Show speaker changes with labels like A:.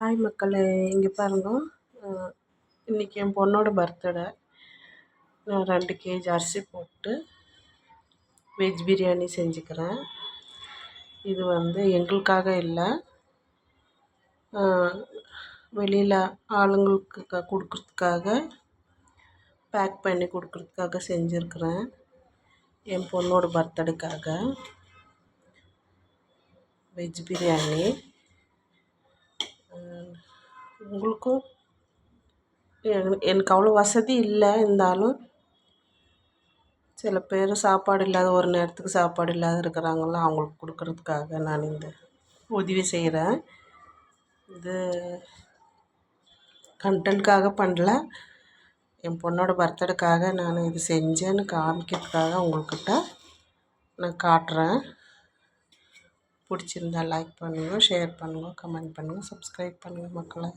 A: Hi மக்களே, இங்கே பாருங்க. இன்றைக்கி என் பொண்ணோட பர்த்டே. நான் 2 கேஜி அரிசி போட்டு வெஜ் பிரியாணி செஞ்சுக்கிறேன். இது எங்களுக்காக இல்லை, வெளியில் ஆளுங்களுக்கு கொடுக்குறதுக்காக, பேக் பண்ணி கொடுக்குறதுக்காக செஞ்சுருக்கிறேன். என் பொண்ணோட பர்த்டேக்காக வெஜ் பிரியாணி. உங்களுக்கும் எனக்கு அவ்வளோ வசதி இல்லை, இருந்தாலும் சில பேர் சாப்பாடு இல்லாத, ஒரு நேரத்துக்கு சாப்பாடு இல்லாத இருக்கிறாங்கள, அவங்களுக்கு கொடுக்கறதுக்காக நான் இந்த உதவி செய்கிறேன். இது கண்டென்ட்காக பண்ணல, என் பொண்ணோட பர்த்டேக்காக நான் இது செஞ்சேன்னு காமிக்கிறதுக்காக உங்கள்கிட்ட நான் காட்டுறேன். பிடிச்சிருந்தா லைக் பண்ணுங்கள், ஷேர் பண்ணுங்கள், கமெண்ட் பண்ணுங்கள், சப்ஸ்கிரைப் பண்ணுங்கள் மக்களை.